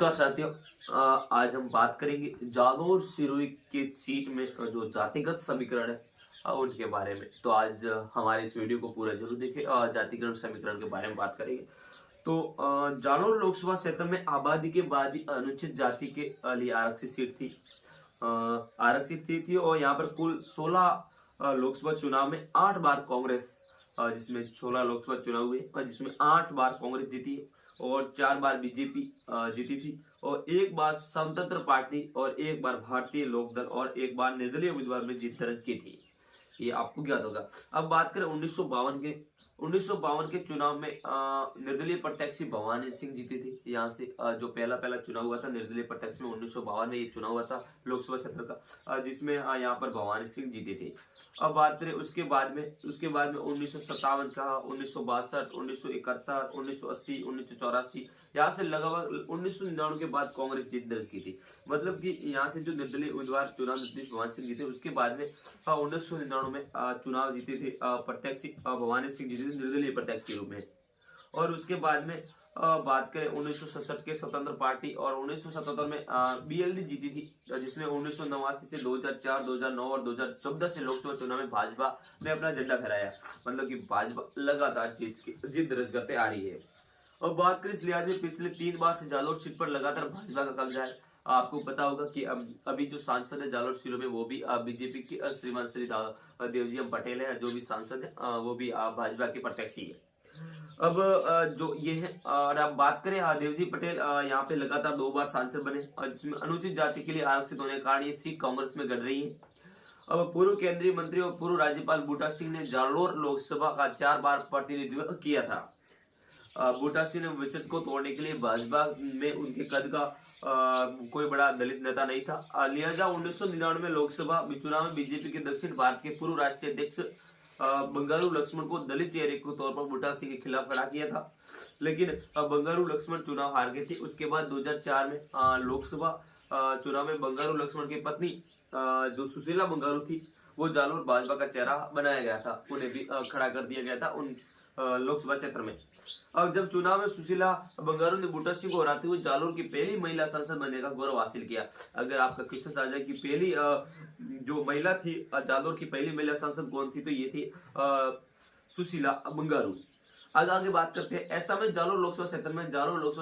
तो साथियों, आज हम बात करेंगे जालोर सिरोही के सीट में जो जातिगत समीकरण है उनके बारे में। तो आज हमारे इस वीडियो को पूरा जरूर देखें और जातिगत समीकरण के बारे में बात करेंगे। तो जालोर लोकसभा क्षेत्र में आबादी के बाद ही अनुसूचित जाति के लिए आरक्षित सीट थी। और यहाँ पर कुल 16 लोकसभा चुनाव में 8 बार कांग्रेस, जिसमें 16 लोकसभा चुनाव हुए और जिसमें 8 बार कांग्रेस जीती है और 4 बार बीजेपी जीती थी और 1 बार स्वतंत्र पार्टी और 1 बार भारतीय लोकदल और 1 बार निर्दलीय उम्मीदवार में जीत दर्ज की थी। ये आपको ज्ञात होगा। अब बात करें 1952 के चुनाव में निर्दलीय प्रत्याशी भवानी सिंह जीते थे। यहाँ से जो पहला चुनाव हुआ था निर्दलीय प्रत्याशी में 1952 में ये चुनाव हुआ था लोकसभा क्षेत्र का, जिसमें यहाँ पर भवानी सिंह जीते थे। अब बात करें उसके बाद में 1957 का, 1962, 1971, 1980, 1984, यहाँ से लगभग 1999 के बाद कांग्रेस जीत दर्ज की थी। मतलब कि यहाँ से जो निर्दलीय उम्मीदवार चुनाव नीतीश भवानी सिंह जीते, उसके बाद में 1999 में चुनाव जीते थे प्रत्याशी भवानी सिंह जीते थे निर्दलीय प्रत्याशी के रूप में। और उसके बाद में बात करें 1967 के स्वतंत्र पार्टी और 1977 में बीएलडी जीती थी, जिसमें 1989 से 2004, 2009 और 2014 से लोकसभा चुनाव में भाजपा ने अपना झंडा फहराया। मतलब कि भाजपा लगातार जीत दर्ज करते आ रही है। और बात करें इस लिहाज में पिछले 3 बार से जालोर सीट पर लगातार भाजपा का कब्जा है। आपको पता होगा कि अभी जो सांसद है जालोर सीट में वो भी बीजेपी की श्रीमान श्री देवजी पटेल है, जो भी सांसद है वो भी भाजपा के प्रत्याशी है। अब जो ये है, और अब बात करें देवजी पटेल यहाँ पे लगातार 2 बार सांसद बने और जिसमें अनुसूचित जाति के लिए आरक्षित होने के कारण ये सीट कांग्रेस में गड़ रही है। अब पूर्व केंद्रीय मंत्री और पूर्व राज्यपाल बूटा सिंह ने जालोर लोकसभा का 4 बार प्रतिनिधित्व किया था। बूटा सिंह ने वर्चस्व को तोड़ने के लिए भाजपा में उनके कद का कोई बड़ा दलित नेता नहीं था। लिहाजा 1999 में लोकसभा चुनाव में बीजेपी के दक्षिण भारत के पूर्व राष्ट्रीय अध्यक्ष बंगारू लक्ष्मण को दलित चेहरे के तौर पर बूटा सिंह के खिलाफ खड़ा किया था, लेकिन बंगारू लक्ष्मण चुनाव हार गए थे। उसके बाद 2004 में लोकसभा चुनाव में बंगारू लक्ष्मण की पत्नी जो सुशीला बंगारू थी, वो जालोर भाजपा का चेहरा बनाया गया था, उन्हें भी खड़ा कर दिया गया था उन लोकसभा क्षेत्र में। अब जब चुनाव में सुशीला बंगारू ने बूटा सिंह को हराते हुए जालोर की पहली महिला सांसद बनने का गौरव हासिल किया। अगर आपका क्वेश्चन आ जाए कि पहली जो महिला थी जालोर की पहली महिला सांसद कौन थी, तो ये थी सुशीला बंगारू। आगे बात करते हैं। ऐसा में जालोर लोकसभा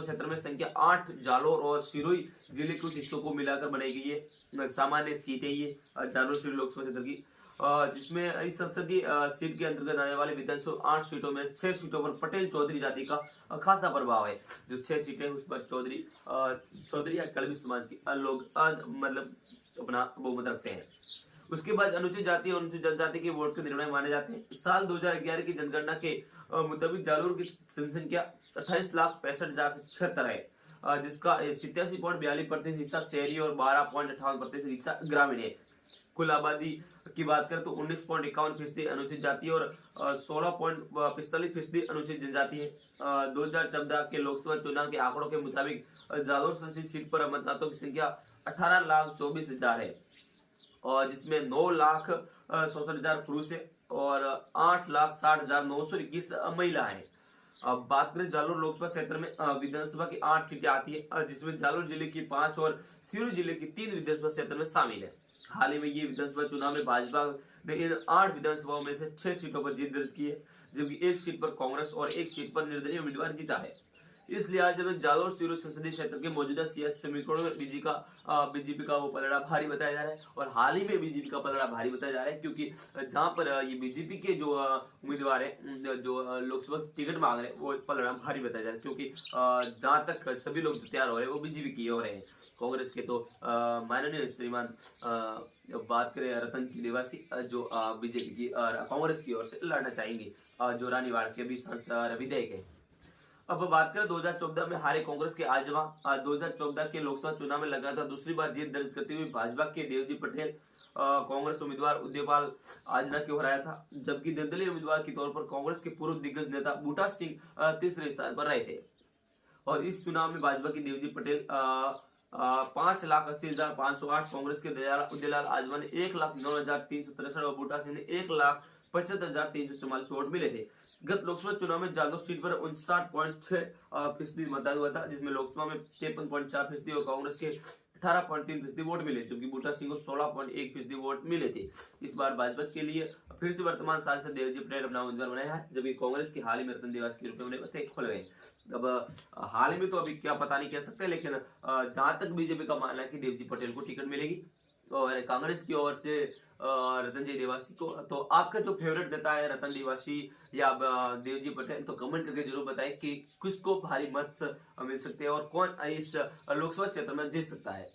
क्षेत्र में संख्या 8 जालोर और सिरोही जिले के कुछ हिस्सों को मिलाकर बनाई गई है। सामान्य सीट है ये जालोर सिरोही लोकसभा क्षेत्र की, जिसमें इस संसदीय सीट के अंतर्गत आने वाले विधानसभा 8 सीटों में 6 सीटों पर पटेल चौधरी जाति का खासा प्रभाव है। जो 6 सीटें उस पर चौधरी या कड़वी समाज के लोग मतलब अपना बहुमत रखते हैं। उसके बाद अनुसूचित जाति और अनुसूचित जनजाति के वोट के निर्णय माने जाते हैं। साल 2011 की जनगणना के मुताबिक जालोर की जनसंख्या 28,65,076 है, जिसका 87.42% हिस्सा शहरी और 12.58% हिस्सा ग्रामीण है। कुल आबादी की बात करें तो 19.51% अनुसूचित जाति और 16.45% अनुसूचित जनजाति है। 2014 के लोकसभा चुनाव के आंकड़ों के मुताबिक जालोर संसदीय सीट पर मतदाताओं की संख्या 18,24,000 है और जिसमें 9,64,000 पुरुष है और 8,60,921 महिला है। अब बात करें जालोर लोकसभा क्षेत्र में विधानसभा की 8 सीटें आती है, जिसमें जालोर जिले की 5 और सिरोही जिले की 3 विधानसभा क्षेत्र में शामिल है। हाल ही में ये विधानसभा चुनाव में भाजपा ने इन 8 विधानसभाओं में से 6 सीटों पर जीत दर्ज की है, जबकि 1 सीट पर कांग्रेस और 1 सीट पर निर्दलीय उम्मीदवार जीता है। इस लिहाज में जालोर सिरोही संसदीय क्षेत्र के मौजूदा सियासी समीकरणों में बीजेपी का वो पलड़ा भारी बताया जा रहा है और हाल ही में बीजेपी का पलड़ा भारी बताया जा रहा है, क्योंकि जहां पर ये बीजेपी के जो उम्मीदवार है जो लोकसभा टिकट मांग रहे हैं वो पलड़ा भारी बताया जा रहा है, क्योंकि जहां तक सभी लोग तैयार हो रहे हैं वो बीजेपी की हो रहे हैं। कांग्रेस के तो माननीय श्रीमान बात करें रतन की निवासी जो बीजेपी की कांग्रेस की ओर से लड़ना चाहेंगे, जो रानीवाड़ के भी विधायक है। अब बात करें 2014 में हारे कांग्रेस के आजमा 2014 के लोकसभा चुनाव में लगातार दूसरी बार जीत दर्ज करते हुए भाजपा के देवजी पटेल कांग्रेस उम्मीदवार उदयपाल आजना को हराया था, जबकि निर्दलीय उम्मीदवार के तौर पर कांग्रेस के पूर्व दिग्गज नेता बूटा सिंह तीसरे स्थान पर रहे थे। और इस चुनाव में भाजपा की देवजी पटेल 5,80,508, कांग्रेस के उदयलाल आजमा ने 1,09,363 और बूटा सिंह ने 65,344 वोट मिले थे। गत लोकसभा चुनाव में जादव सीट पर 59.6% मतदान हुआ था, जिसमें लोकसभा में 53.4% और कांग्रेस के 18.3% वोट मिले, जबकि बूटा सिंह को 16.1% वोट मिले थे। इस बार भाजपा के लिए फिर से वर्तमान सांसद देवजी पटेल अपना उम्मीदवार बनाया है, जबकि कांग्रेस के हाल ही में रतन देवासी के रूप में उन्हें पते खोल गए। अब हाल ही में तो अभी क्या पता नहीं कह सकते, लेकिन जहां तक बीजेपी का मानना है कि देवजी पटेल को टिकट मिलेगी और कांग्रेस की ओर से रतन जी देवासी को। तो आपका जो फेवरेट नेता है रतन देवासी या देवजी पटेल, तो कमेंट करके जरूर बताएं कि किसको भारी मत मिल सकते हैं और कौन इस लोकसभा क्षेत्र में जीत सकता है।